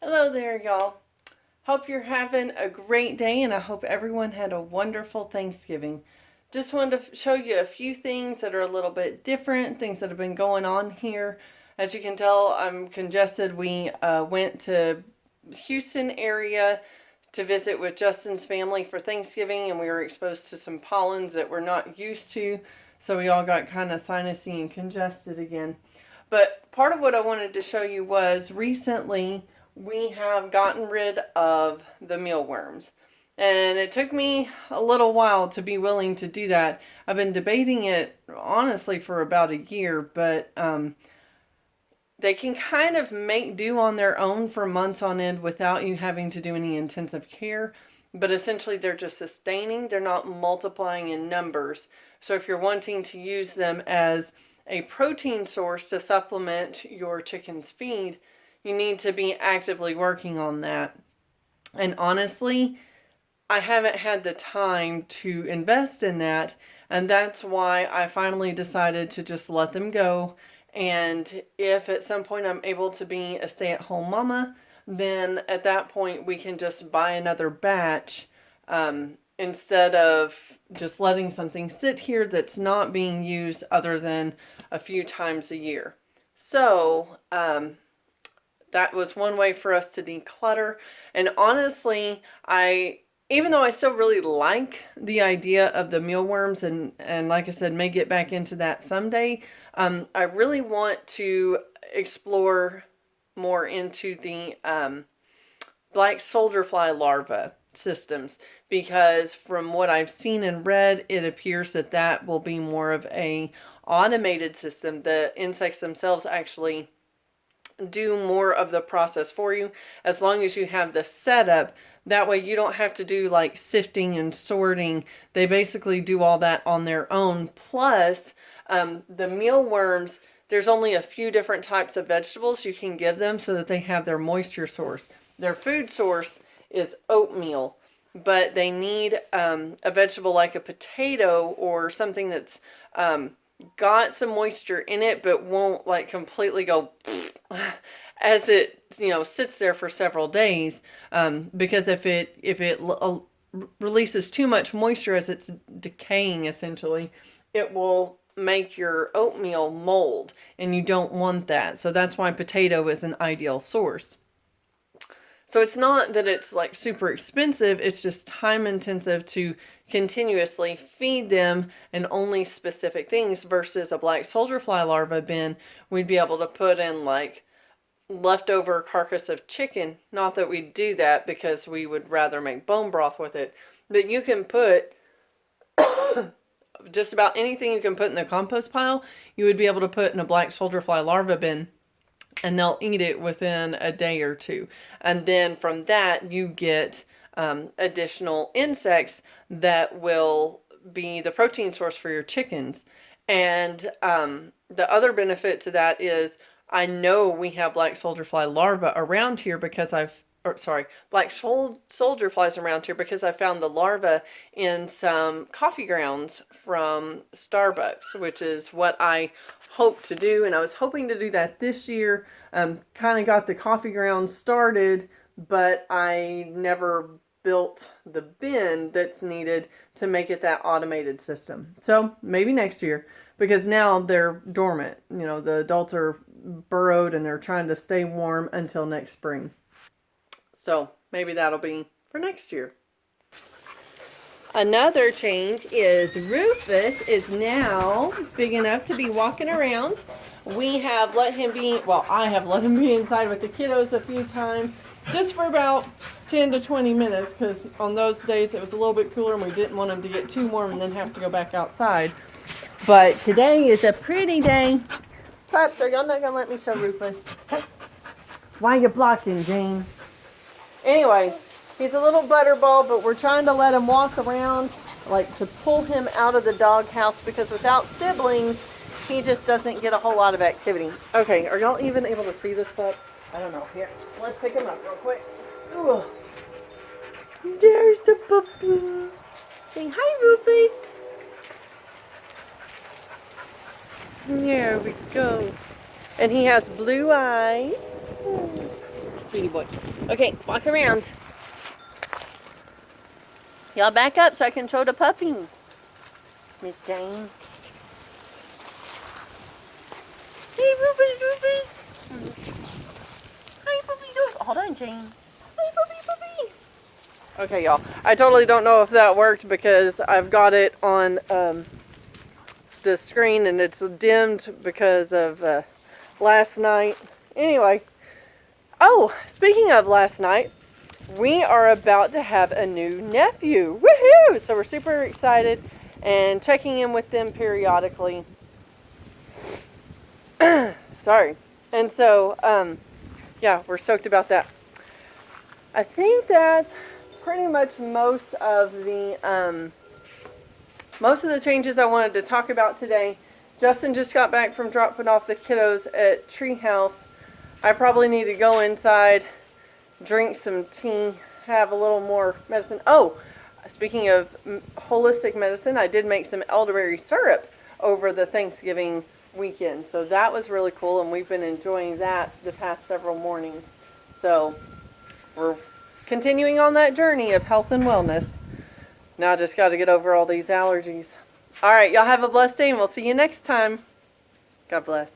Hello there, y'all. Hope you're having a great day, and I hope everyone had a wonderful Thanksgiving. Just wanted to show you a few things that are a little bit different, things that have been going on here. As you can tell, I'm congested. We went to Houston area to visit with Justin's family for Thanksgiving, and we were exposed to some pollens that we're not used to, so we all got kind of sinusy and congested again. But part of what I wanted to show you was recently we have gotten rid of the mealworms. And it took me a little while to be willing to do that. I've been debating it honestly for about a year, but they can kind of make do on their own for months on end without you having to do any intensive care. But essentially, they're just sustaining, they're not multiplying in numbers. So if you're wanting to use them as a protein source to supplement your chicken's feed, you need to be actively working on that. And honestly, I haven't had the time to invest in that, and that's why I finally decided to just let them go. And if at some point I'm able to be a stay-at-home mama, then at that point we can just buy another batch instead of just letting something sit here that's not being used other than a few times a year. So that was one way for us to declutter. And honestly, even though I still really like the idea of the mealworms, and like I said, may get back into that someday, I really want to explore more into the black soldier fly larva systems, because from what I've seen and read, it appears that that will be more of a automated system. The insects themselves actually do more of the process for you, as long as you have the setup. That way you don't have to do like sifting and sorting. They basically do all that on their own. Plus, the mealworms, there's only a few different types of vegetables you can give them so that they have their moisture source. Their food source is oatmeal, but they need a vegetable like a potato or something that's got some moisture in it but won't like completely go as it sits there for several days, because if it releases too much moisture as it's decaying, essentially it will make your oatmeal mold, and you don't want that. So that's why potato is an ideal source. So it's not that it's like super expensive, it's just time intensive to continuously feed them and only specific things, versus a black soldier fly larva bin, we'd be able to put in like leftover carcass of chicken. Not that we do that because we would rather make bone broth with it, but you can put just about anything you can put in the compost pile, you would be able to put in a black soldier fly larva bin, and they'll eat it within a day or two. And then from that, you get additional insects that will be the protein source for your chickens. And the other benefit to that is, I know we have black soldier fly larvae around here because black soldier flies around here because I found the larva in some coffee grounds from Starbucks, which is what I hope to do. And I was hoping to do that this year. Kind of got the coffee grounds started, but I never built the bin that's needed to make it that automated system. So maybe next year, because now they're dormant. The adults are burrowed and they're trying to stay warm until next spring. So maybe that'll be for next year. Another change is Rufus is now big enough to be walking around. We have let him be, I have let him be inside with the kiddos a few times, just for about 10 to 20 minutes, because on those days it was a little bit cooler and we didn't want him to get too warm and then have to go back outside. But today is a pretty day. Pups, are y'all not going to let me show Rufus? Why are you blocking, Jane? Anyway, he's a little butterball, but we're trying to let him walk around, like to pull him out of the doghouse, because without siblings, he just doesn't get a whole lot of activity. Okay, are y'all even able to see this pup? I don't know. Here, let's pick him up real quick. Ooh. There's the puppy. Say hi, Rufus. There we go. And he has blue eyes. sweetie boy. Okay, walk around. Y'all back up so I can show the puppy. Miss Jane. Hey, Rufus. Hi, puppy. Hold on, Jane. Hi, puppy. Okay, y'all. I totally don't know if that worked because I've got it on the screen and it's dimmed because of last night. Anyway. Oh, speaking of last night, we are about to have a new nephew. Woohoo! So we're super excited and checking in with them periodically. Sorry. And so, yeah, we're stoked about that. I think that's pretty much most of the changes I wanted to talk about today. Justin just got back from dropping off the kiddos at Treehouse. I probably need to go inside, drink some tea, have a little more medicine. Oh, speaking of holistic medicine, I did make some elderberry syrup over the Thanksgiving weekend. So that was really cool, and we've been enjoying that the past several mornings. So we're continuing on that journey of health and wellness. Now I just got to get over all these allergies. All right, y'all have a blessed day, and we'll see you next time. God bless.